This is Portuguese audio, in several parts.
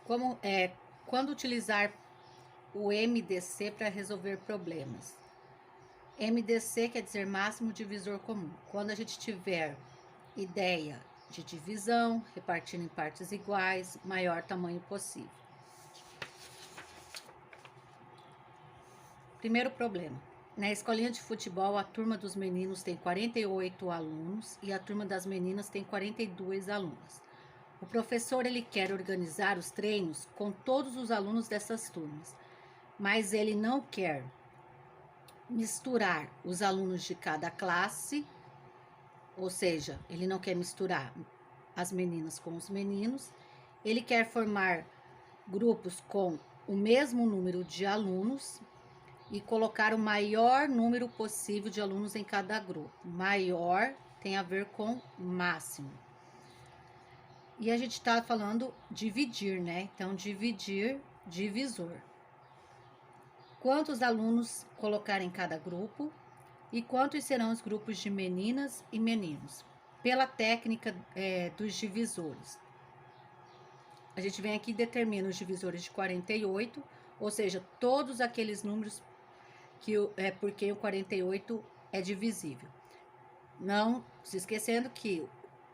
Quando utilizar o MDC para resolver problemas? MDC quer dizer máximo divisor comum. Quando a gente tiver ideia de divisão, repartindo em partes iguais, maior tamanho possível. Primeiro problema. Na escolinha de futebol, a turma dos meninos tem 48 alunos e a turma das meninas tem 42 alunos. O professor ele quer organizar os treinos com todos os alunos dessas turmas, mas ele não quer misturar os alunos de cada classe, ou seja, ele não quer misturar as meninas com os meninos, ele quer formar grupos com o mesmo número de alunos e colocar o maior número possível de alunos em cada grupo. Maior tem a ver com máximo. E a gente está falando dividir, né? Então, dividir, divisor. Quantos alunos colocar em cada grupo e quantos serão os grupos de meninas e meninos? Pela técnica dos divisores. A gente vem aqui e determina os divisores de 48, ou seja, todos aqueles números por quem o 48 é divisível. Não se esquecendo que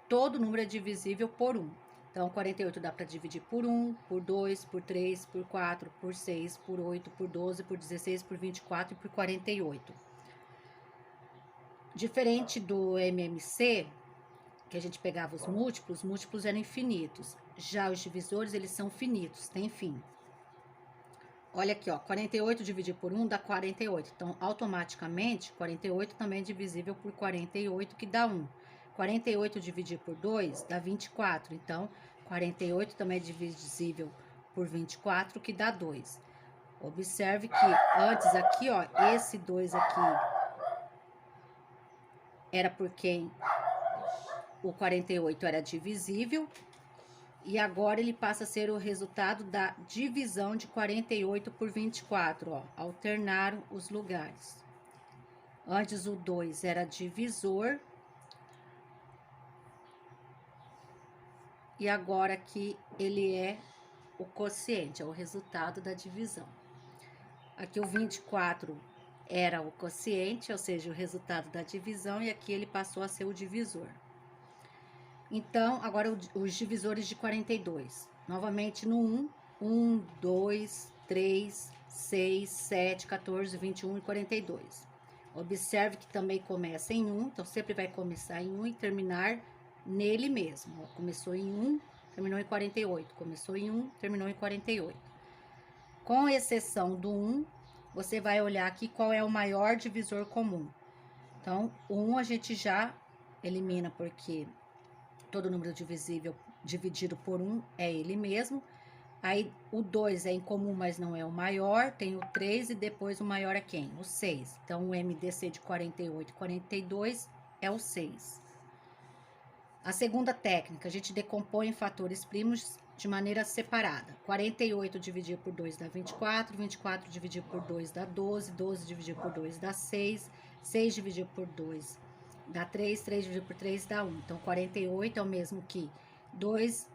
todo número é divisível por 1. Então, 48 dá para dividir por 1, por 2, por 3, por 4, por 6, por 8, por 12, por 16, por 24 e por 48. Diferente do MMC, que a gente pegava os múltiplos eram infinitos. Já os divisores, eles são finitos, tem fim. Olha aqui, ó, 48 dividido por 1 dá 48. Então, automaticamente, 48 também é divisível por 48, que dá 1. 48 dividido por 2 dá 24. Então, 48 também é divisível por 24, que dá 2. Observe que antes aqui, ó, esse 2 aqui era por quem o 48 era divisível. E agora ele passa a ser o resultado da divisão de 48 por 24, ó. Alternaram os lugares. Antes o 2 era divisor. E agora aqui ele é o quociente, é o resultado da divisão. Aqui o 24 era o quociente, ou seja, o resultado da divisão. E aqui ele passou a ser o divisor. Então, agora os divisores de 42. Novamente no 1, 1, 2, 3, 6, 7, 14, 21 e 42. Observe que também começa em 1, então sempre vai começar em 1 e terminar nele mesmo. Começou em 1, terminou em 48. Começou em 1, terminou em 48. Com exceção do 1, você vai olhar aqui qual é o maior divisor comum. Então, o 1 a gente já elimina porque todo número divisível dividido por 1 é ele mesmo. Aí o 2 é incomum, mas não é o maior. Tem o 3 e depois o maior é quem? O 6. Então o MDC de 48 e 42 é o 6. A segunda técnica, a gente decompõe em fatores primos de maneira separada. 48 dividido por 2 dá 24, 24 dividido por 2 dá 12, 12 dividido por 2 dá 6, 6 dividido por 2 dá 3, 3 dividido por 3 dá 1. Então, 48 é o mesmo que 2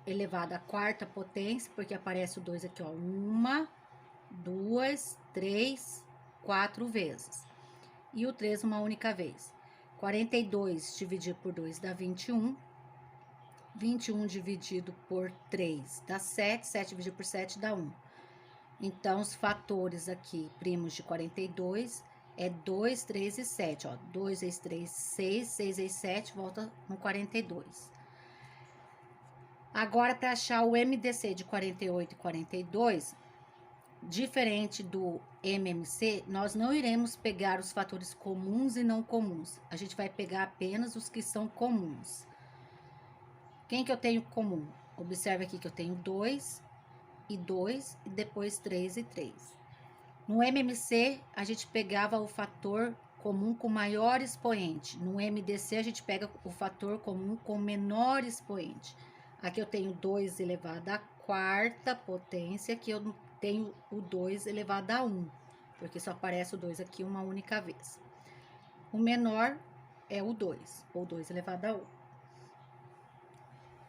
elevado à quarta potência, porque aparece o 2 aqui, ó. 1, 2, 3, 4 vezes. E o 3 uma única vez. 42 dividido por 2 dá 21. 21 dividido por 3 dá 7. 7 dividido por 7 dá 1. Então, os fatores aqui, primos de 42, é 2, 3 e 7, ó. 2 vezes 3, 6, 6 vezes 7, volta no 42. Agora, para achar o MDC de 48 e 42, diferente do MMC, nós não iremos pegar os fatores comuns e não comuns. A gente vai pegar apenas os que são comuns. Quem que eu tenho comum? Observe aqui que eu tenho 2 e 2 e depois 3 e 3. No MMC, a gente pegava o fator comum com maior expoente. No MDC, a gente pega o fator comum com menor expoente. Aqui eu tenho 2 elevado à quarta potência, aqui eu tenho o 2 elevado a 1, porque só aparece o 2 aqui uma única vez. O menor é o 2, ou 2 elevado a 1.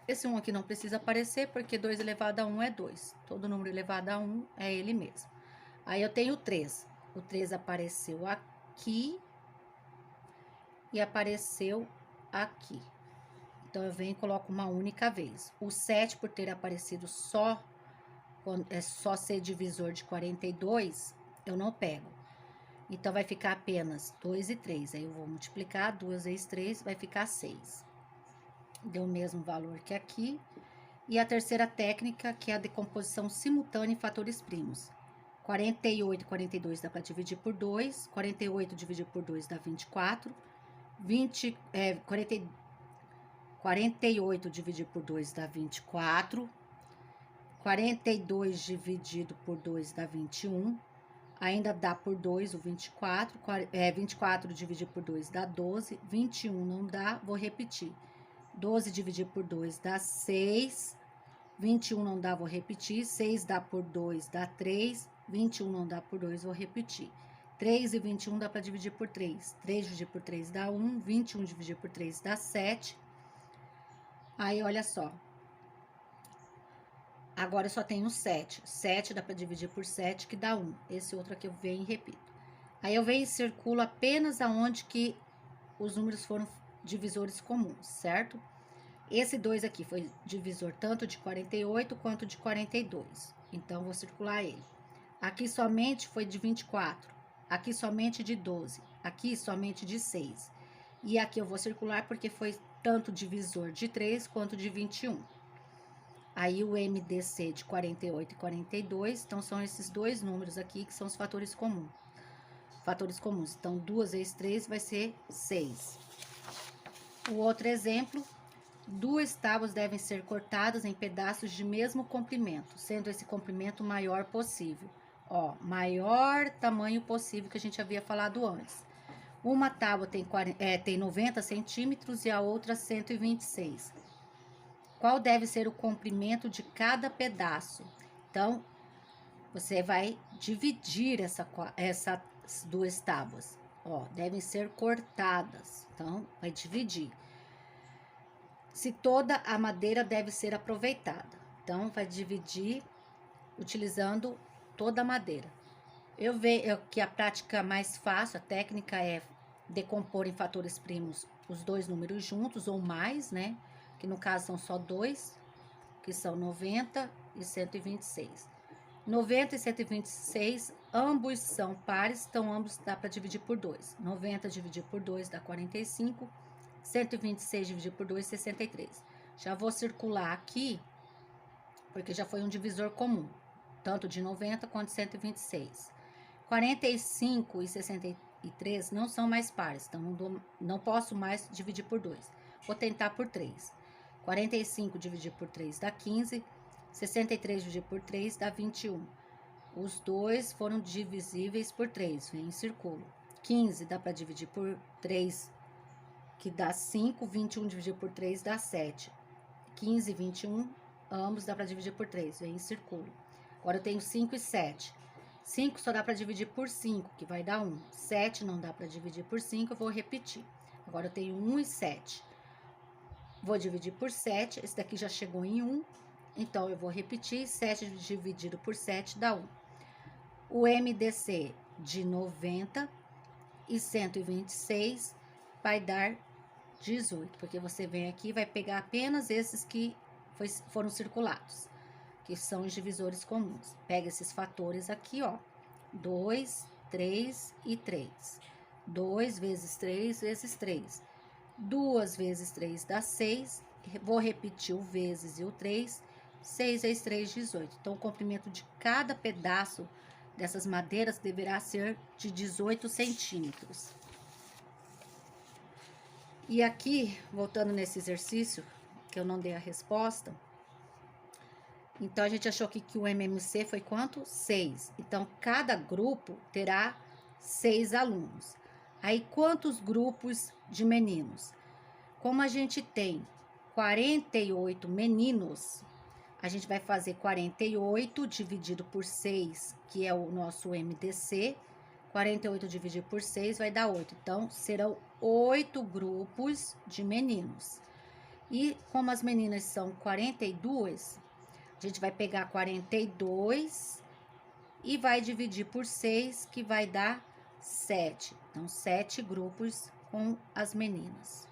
Esse 1 aqui não precisa aparecer, porque 2 elevado a 1 é 2. Todo número elevado a 1 é ele mesmo. Aí eu tenho o 3. O 3 apareceu aqui e apareceu aqui. Então, eu venho e coloco uma única vez. O 7, por ter aparecido só ser divisor de 42, eu não pego. Então, vai ficar apenas 2 e 3. Aí, eu vou multiplicar 2 vezes 3, vai ficar 6. Deu o mesmo valor que aqui. E a terceira técnica, que é a decomposição simultânea em fatores primos. 48 e 42 dá para dividir por 2. 48 dividido por 2 dá 24. 48 dividido por 2 dá 24. 42 dividido por 2 dá 21. Ainda dá por 2 o 24. 24 dividido por 2 dá 12. 21 não dá, vou repetir. 12 dividido por 2 dá 6. 21 não dá, vou repetir. 6 dá por 2 dá 3. 21 não dá por 2, vou repetir. 3 e 21 dá para dividir por 3. 3 dividido por 3 dá 1. 21 dividido por 3 dá 7. Aí, olha só. Agora, eu só tenho 7. 7 dá para dividir por 7, que dá 1. Esse outro aqui eu venho e repito. Aí, eu venho e circulo apenas aonde que os números foram divisores comuns, certo? Esse 2 aqui foi divisor tanto de 48 quanto de 42. Então, vou circular ele. Aqui somente foi de 24. Aqui somente de 12. Aqui somente de 6. E aqui eu vou circular porque foi tanto divisor de 3 quanto de 21. Aí o MDC de 48 e 42, então são esses dois números aqui que são os fatores comuns. Fatores comuns. Então, 2 vezes 3 vai ser 6. O outro exemplo, 2 tábuas devem ser cortadas em pedaços de mesmo comprimento, sendo esse comprimento o maior possível. Ó, maior tamanho possível que a gente havia falado antes. Uma tábua tem 90 centímetros e a outra 126. Qual deve ser o comprimento de cada pedaço? Então, você vai dividir essas 2 tábuas. Ó, devem ser cortadas. Então, vai dividir. Se toda a madeira deve ser aproveitada. Então, vai dividir utilizando toda a madeira. Eu vejo que a prática mais fácil, a técnica é decompor em fatores primos os dois números juntos ou mais, né? Que no caso são só 2, que são 90 e 126. 90 e 126, ambos são pares, então ambos dá para dividir por 2. 90 dividido por 2 dá 45, 126 dividido por 2, 63. Já vou circular aqui, porque já foi um divisor comum, tanto de 90 quanto de 126. 45 e 63 não são mais pares, então não posso mais dividir por 2. Vou tentar por 3. 45 dividido por 3 dá 15, 63 dividido por 3 dá 21. Os dois foram divisíveis por 3, vem em círculo. 15 dá para dividir por 3, que dá 5, 21 dividido por 3 dá 7. 15 e 21, ambos dá para dividir por 3, vem em círculo. Agora eu tenho 5 e 7. 5 só dá para dividir por 5, que vai dar 1. 7 não dá para dividir por 5, eu vou repetir. Agora eu tenho 1 e 7. Vou dividir por 7, esse daqui já chegou em 1, então eu vou repetir, 7 dividido por 7 dá 1. O MDC de 90 e 126 vai dar 18, porque você vem aqui e vai pegar apenas esses que foram circulados, que são os divisores comuns. Pega esses fatores aqui, ó, 2, 3 e 3. 2 vezes 3 vezes 3. 2 vezes 3 dá 6. Vou repetir o vezes e o 3. 6 vezes 3, 18. Então, o comprimento de cada pedaço dessas madeiras deverá ser de 18 centímetros. E aqui, voltando nesse exercício, que eu não dei a resposta, então, a gente achou aqui que o MMC foi quanto? 6. Então, cada grupo terá 6 alunos. Aí, quantos grupos de meninos? Como a gente tem 48 meninos, a gente vai fazer 48 dividido por 6, que é o nosso MDC. 48 dividido por 6 vai dar 8. Então, serão 8 grupos de meninos. E como as meninas são 42, a gente vai pegar 42 e vai dividir por 6, que vai dar 7. Então, 7 grupos com as meninas.